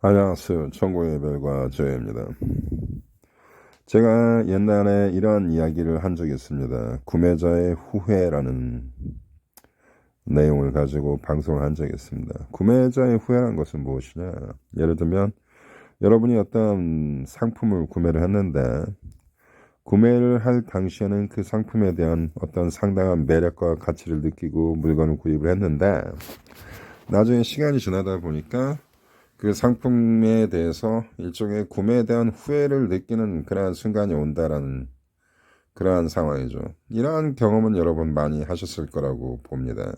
안녕하세요. 천국의 별과 저희입니다. 제가 옛날에 이런 이야기를 한 적이 있습니다. 구매자의 후회라는 내용을 가지고 방송을 한 적이 있습니다. 구매자의 후회라는 것은 무엇이냐? 예를 들면 여러분이 어떤 상품을 구매를 했는데 구매를 할 당시에는 그 상품에 대한 어떤 상당한 매력과 가치를 느끼고 물건을 구입을 했는데 나중에 시간이 지나다 보니까 그 상품에 대해서 일종의 구매에 대한 후회를 느끼는 그러한 순간이 온다라는 그러한 상황이죠. 이러한 경험은 여러분 많이 하셨을 거라고 봅니다.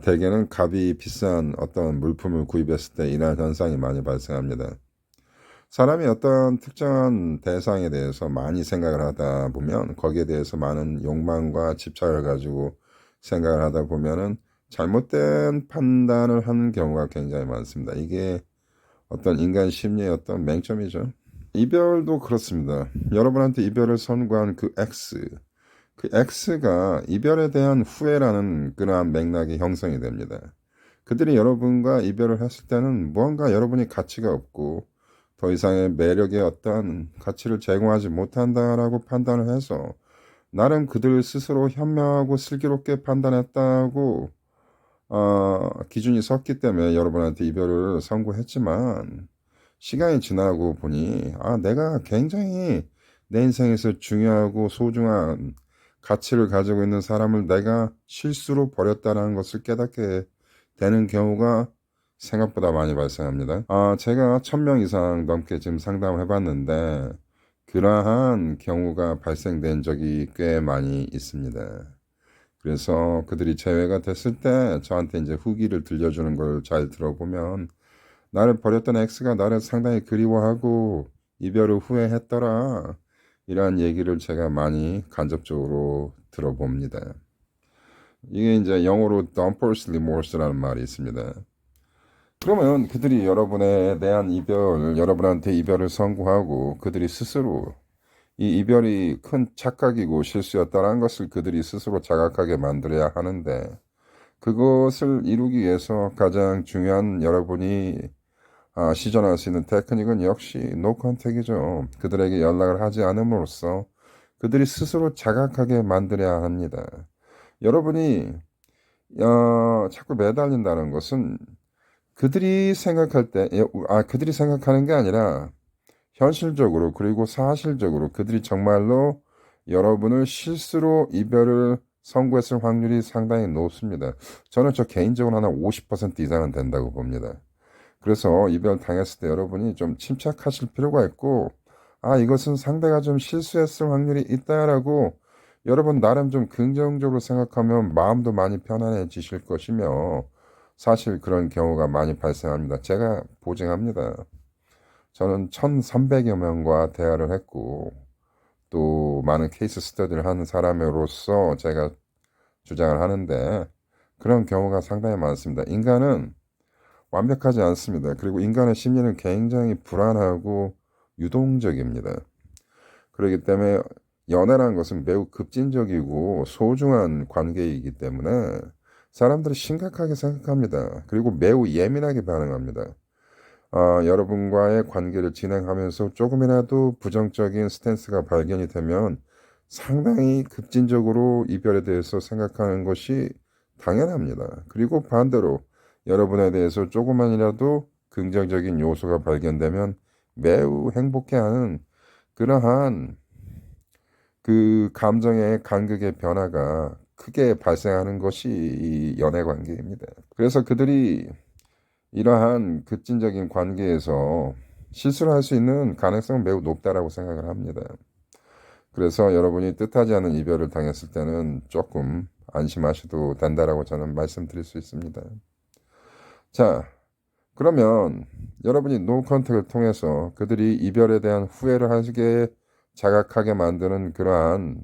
대개는 값이 비싼 어떤 물품을 구입했을 때 이러한 현상이 많이 발생합니다. 사람이 어떤 특정한 대상에 대해서 많이 생각을 하다 보면 거기에 대해서 많은 욕망과 집착을 가지고 생각을 하다 보면은 잘못된 판단을 하는 경우가 굉장히 많습니다. 이게 어떤 인간 심리의 어떤 맹점이죠. 이별도 그렇습니다. 여러분한테 이별을 선고한 그 X가 이별에 대한 후회라는 그러한 맥락이 형성이 됩니다. 그들이 여러분과 이별을 했을 때는 무언가 여러분이 가치가 없고 더 이상의 매력의 어떠한 가치를 제공하지 못한다라고 판단을 해서 나름 그들 스스로 현명하고 슬기롭게 판단했다고 기준이 섰기 때문에 여러분한테 이별을 선고했지만 시간이 지나고 보니 내가 굉장히 내 인생에서 중요하고 소중한 가치를 가지고 있는 사람을 내가 실수로 버렸다는 것을 깨닫게 되는 경우가 생각보다 많이 발생합니다. 제가 1000명 이상 넘게 지금 상담을 해봤는데 그러한 경우가 발생된 적이 꽤 많이 있습니다. 그래서 그들이 제외가 됐을 때 저한테 이제 후기를 들려주는 걸 잘 들어보면 나를 버렸던 X가 나를 상당히 그리워하고 이별을 후회했더라. 이러한 얘기를 제가 많이 간접적으로 들어봅니다. 이게 이제 영어로 dumper's remorse라는 말이 있습니다. 그러면 그들이 여러분에 대한 여러분한테 이별을 선고하고 그들이 스스로 이 이별이 큰 착각이고 실수였다는 것을 그들이 스스로 자각하게 만들어야 하는데 그것을 이루기 위해서 가장 중요한 여러분이 시전할 수 있는 테크닉은 역시 노컨택이죠. 그들에게 연락을 하지 않음으로써 그들이 스스로 자각하게 만들어야 합니다. 여러분이 자꾸 매달린다는 것은 그들이 생각할 때, 그들이 생각하는 게 아니라 현실적으로 그리고 사실적으로 그들이 정말로 여러분을 실수로 이별을 선고했을 확률이 상당히 높습니다. 저는 저 개인적으로 하나 50% 이상은 된다고 봅니다. 그래서 이별 당했을 때 여러분이 좀 침착하실 필요가 있고, 이것은 상대가 좀 실수했을 확률이 있다라고 여러분 나름 좀 긍정적으로 생각하면 마음도 많이 편안해지실 것이며, 사실 그런 경우가 많이 발생합니다. 제가 보증합니다. 저는 1300여 명과 대화를 했고, 또 많은 케이스 스터디를 하는 사람으로서 제가 주장을 하는데, 그런 경우가 상당히 많습니다. 인간은 완벽하지 않습니다. 그리고 인간의 심리는 굉장히 불안하고 유동적입니다. 그렇기 때문에 연애라는 것은 매우 급진적이고 소중한 관계이기 때문에 사람들이 심각하게 생각합니다. 그리고 매우 예민하게 반응합니다. 여러분과의 관계를 진행하면서 조금이라도 부정적인 스탠스가 발견이 되면 상당히 급진적으로 이별에 대해서 생각하는 것이 당연합니다. 그리고 반대로 여러분에 대해서 조금만이라도 긍정적인 요소가 발견되면 매우 행복해하는 그러한 그 감정의 간극의 변화가 크게 발생하는 것이 이 연애 관계입니다. 그래서 그들이 이러한 급진적인 관계에서 실수를 할 수 있는 가능성은 매우 높다라고 생각을 합니다. 그래서 여러분이 뜻하지 않은 이별을 당했을 때는 조금 안심하셔도 된다라고 저는 말씀드릴 수 있습니다. 자, 그러면 여러분이 노컨택을 통해서 그들이 이별에 대한 후회를 하게 자각하게 만드는 그러한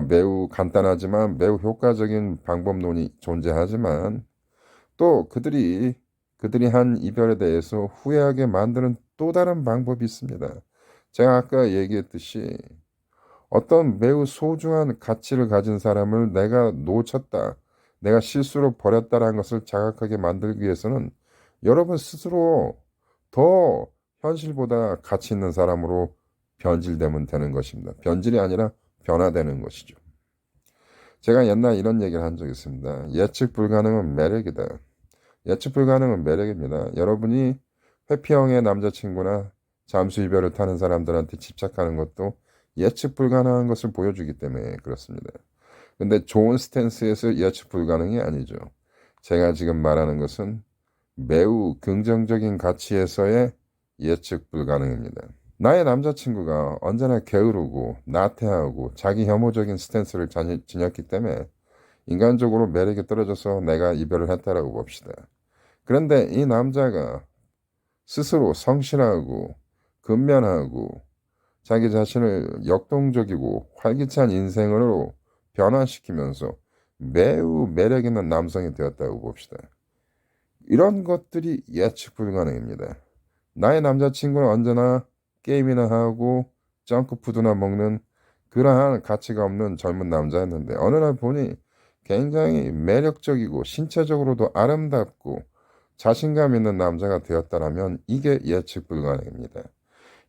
매우 간단하지만 매우 효과적인 방법론이 존재하지만 또 그들이 한 이별에 대해서 후회하게 만드는 또 다른 방법이 있습니다. 제가 아까 얘기했듯이 어떤 매우 소중한 가치를 가진 사람을 내가 놓쳤다, 내가 실수로 버렸다라는 것을 자각하게 만들기 위해서는 여러분 스스로 더 현실보다 가치 있는 사람으로 변질되면 되는 것입니다. 변질이 아니라 변화되는 것이죠. 제가 옛날 이런 얘기를 한 적이 있습니다. 예측 불가능은 매력이다. 예측 불가능은 매력입니다. 여러분이 회피형의 남자친구나 잠수 이별을 타는 사람들한테 집착하는 것도 예측 불가능한 것을 보여주기 때문에 그렇습니다. 근데 좋은 스탠스에서 예측 불가능이 아니죠. 제가 지금 말하는 것은 매우 긍정적인 가치에서의 예측 불가능입니다. 나의 남자친구가 언제나 게으르고 나태하고 자기 혐오적인 스탠스를 지녔기 때문에 인간적으로 매력이 떨어져서 내가 이별을 했다라고 봅시다. 그런데 이 남자가 스스로 성실하고 근면하고 자기 자신을 역동적이고 활기찬 인생으로 변화시키면서 매우 매력 있는 남성이 되었다고 봅시다. 이런 것들이 예측 불가능입니다. 나의 남자친구는 언제나 게임이나 하고 정크푸드나 먹는 그러한 가치가 없는 젊은 남자였는데 어느 날 보니 굉장히 매력적이고 신체적으로도 아름답고 자신감 있는 남자가 되었다면 이게 예측 불가능입니다.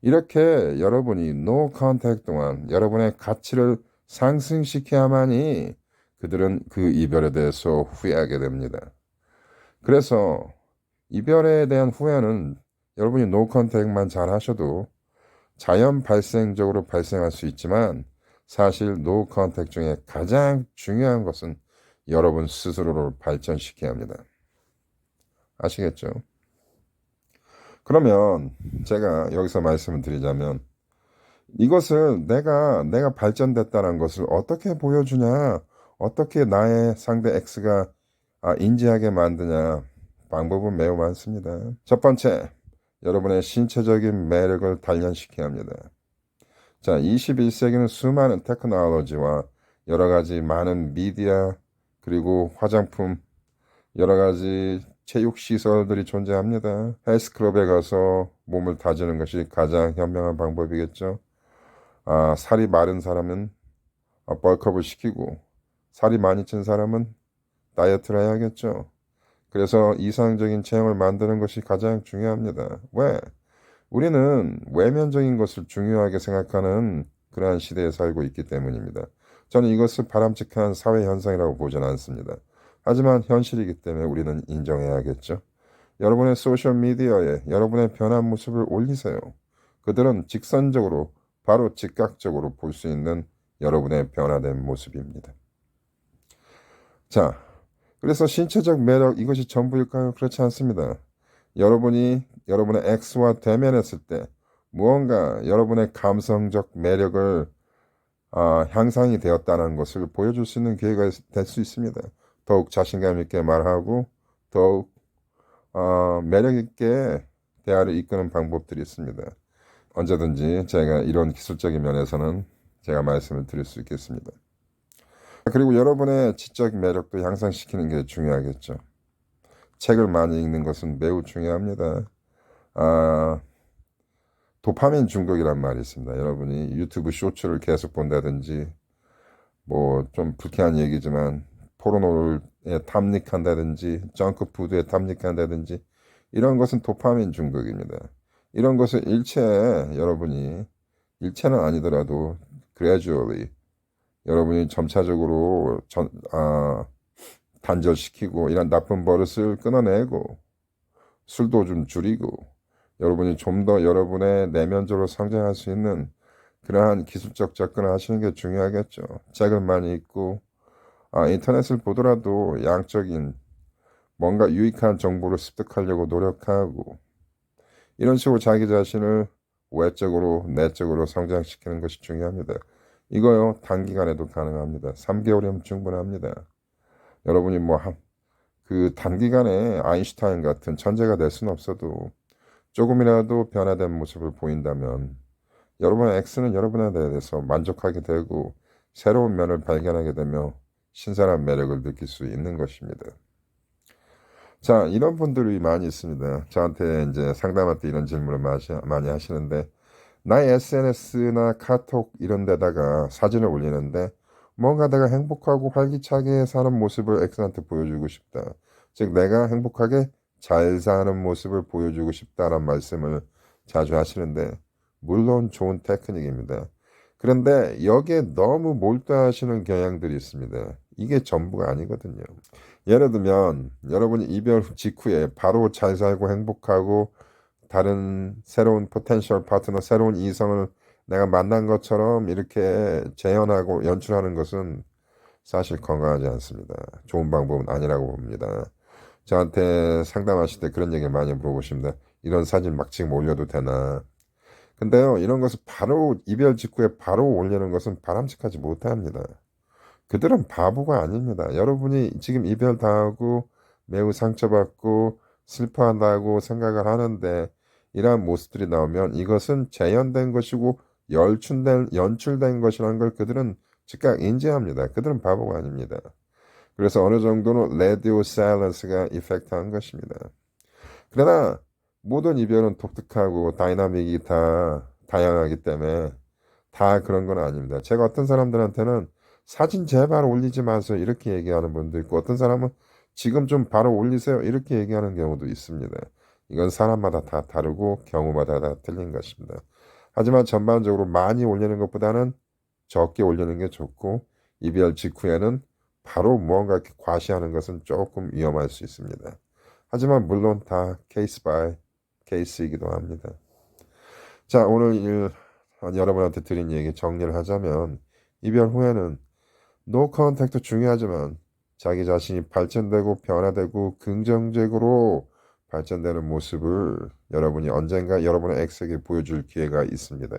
이렇게 여러분이 no contact 동안 여러분의 가치를 상승시켜야만이 그들은 그 이별에 대해서 후회하게 됩니다. 그래서 이별에 대한 후회는 여러분이 no contact만 잘 하셔도 자연 발생적으로 발생할 수 있지만 사실 no contact 중에 가장 중요한 것은 여러분 스스로를 발전시켜야 합니다. 아시겠죠? 그러면 제가 여기서 말씀을 드리자면 이것을 내가 발전됐다는 것을 어떻게 보여주냐, 어떻게 나의 상대 X가 인지하게 만드냐, 방법은 매우 많습니다. 첫 번째, 여러분의 신체적인 매력을 단련시켜야 합니다. 자, 21세기는 수많은 테크놀로지와 여러 가지 많은 미디어 그리고 화장품, 여러 가지 체육시설들이 존재합니다. 헬스클럽에 가서 몸을 다지는 것이 가장 현명한 방법이겠죠. 살이 마른 사람은 벌크업을 시키고 살이 많이 찐 사람은 다이어트를 해야겠죠. 그래서 이상적인 체형을 만드는 것이 가장 중요합니다. 왜? 우리는 외면적인 것을 중요하게 생각하는 그러한 시대에 살고 있기 때문입니다. 저는 이것을 바람직한 사회 현상이라고 보지는 않습니다. 하지만 현실이기 때문에 우리는 인정해야겠죠. 여러분의 소셜미디어에 여러분의 변한 모습을 올리세요. 그들은 직선적으로 바로 즉각적으로 볼 수 있는 여러분의 변화된 모습입니다. 자, 그래서 신체적 매력 이것이 전부일까요? 그렇지 않습니다. 여러분이 여러분의 X와 대면했을 때 무언가 여러분의 감성적 매력을 향상이 되었다는 것을 보여줄 수 있는 기회가 될 수 있습니다. 더욱 자신감 있게 말하고 더욱 매력 있게 대화를 이끄는 방법들이 있습니다. 언제든지 제가 이런 기술적인 면에서는 제가 말씀을 드릴 수 있겠습니다. 그리고 여러분의 지적 매력도 향상시키는 게 중요하겠죠. 책을 많이 읽는 것은 매우 중요합니다. 도파민 중독이란 말이 있습니다. 여러분이 유튜브 쇼츠를 계속 본다든지 뭐 좀 불쾌한 얘기지만 포르노에 탐닉한다든지 정크푸드에 탐닉한다든지 이런 것은 도파민 중독입니다. 이런 것을 여러분이 일체는 아니더라도 gradually 여러분이 점차적으로 단절시키고 이런 나쁜 버릇을 끊어내고 술도 좀 줄이고 여러분이 좀 더 여러분의 내면적으로 성장할 수 있는 그러한 기술적 접근을 하시는 게 중요하겠죠. 책을 많이 읽고 인터넷을 보더라도 양적인 뭔가 유익한 정보를 습득하려고 노력하고 이런 식으로 자기 자신을 외적으로 내적으로 성장시키는 것이 중요합니다. 이거요 단기간에도 가능합니다. 3개월이면 충분합니다. 여러분이 그 단기간에 아인슈타인 같은 천재가 될 수는 없어도 조금이라도 변화된 모습을 보인다면 여러분의 X는 여러분에 대해서 만족하게 되고 새로운 면을 발견하게 되며 신선한 매력을 느낄 수 있는 것입니다. 자, 이런 분들이 많이 있습니다. 저한테 이제 상담할 때 이런 질문을 많이 하시는데 나의 SNS나 카톡 이런 데다가 사진을 올리는데 뭔가 내가 행복하고 활기차게 사는 모습을 X한테 보여주고 싶다. 즉 내가 행복하게 잘 사는 모습을 보여주고 싶다는 말씀을 자주 하시는데 물론 좋은 테크닉입니다. 그런데 여기에 너무 몰두하시는 경향들이 있습니다. 이게 전부가 아니거든요. 예를 들면 여러분이 이별 직후에 바로 잘 살고 행복하고 다른 새로운 포텐셜 파트너, 새로운 이성을 내가 만난 것처럼 이렇게 재현하고 연출하는 것은 사실 건강하지 않습니다. 좋은 방법은 아니라고 봅니다. 저한테 상담하실 때 그런 얘기 많이 물어보십니다. 이런 사진 막 지금 올려도 되나? 근데요, 이런 것을 바로 이별 직후에 바로 올리는 것은 바람직하지 못합니다. 그들은 바보가 아닙니다. 여러분이 지금 이별 당하고 매우 상처받고 슬퍼한다고 생각을 하는데 이러한 모습들이 나오면 이것은 재현된 것이고 연출된 것이라는 걸 그들은 즉각 인지합니다. 그들은 바보가 아닙니다. 그래서 어느 정도는 레디오 사일런스가 이펙트한 것입니다. 그러나 모든 이별은 독특하고 다이나믹이 다 다양하기 때문에 다 그런 건 아닙니다. 제가 어떤 사람들한테는 사진 제발 올리지 마세요 이렇게 얘기하는 분도 있고 어떤 사람은 지금 좀 바로 올리세요 이렇게 얘기하는 경우도 있습니다. 이건 사람마다 다 다르고 경우마다 다 틀린 것입니다. 하지만 전반적으로 많이 올리는 것보다는 적게 올리는 게 좋고 이별 직후에는 바로 무언가 이렇게 과시하는 것은 조금 위험할 수 있습니다. 하지만 물론 다 케이스 바이 케이스이기도 합니다. 자, 오늘 여러분한테 드린 얘기 정리를 하자면 이별 후에는 노 컨택도 중요하지만 자기 자신이 발전되고 변화되고 긍정적으로 발전되는 모습을 여러분이 언젠가 여러분의 엑스에게 보여줄 기회가 있습니다.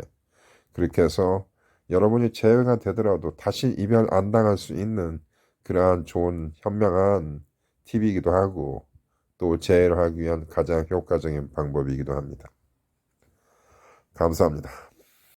그렇게 해서 여러분이 재회가 되더라도 다시 이별 안 당할 수 있는 그러한 좋은 현명한 팁이기도 하고 또 재회를 하기 위한 가장 효과적인 방법이기도 합니다. 감사합니다.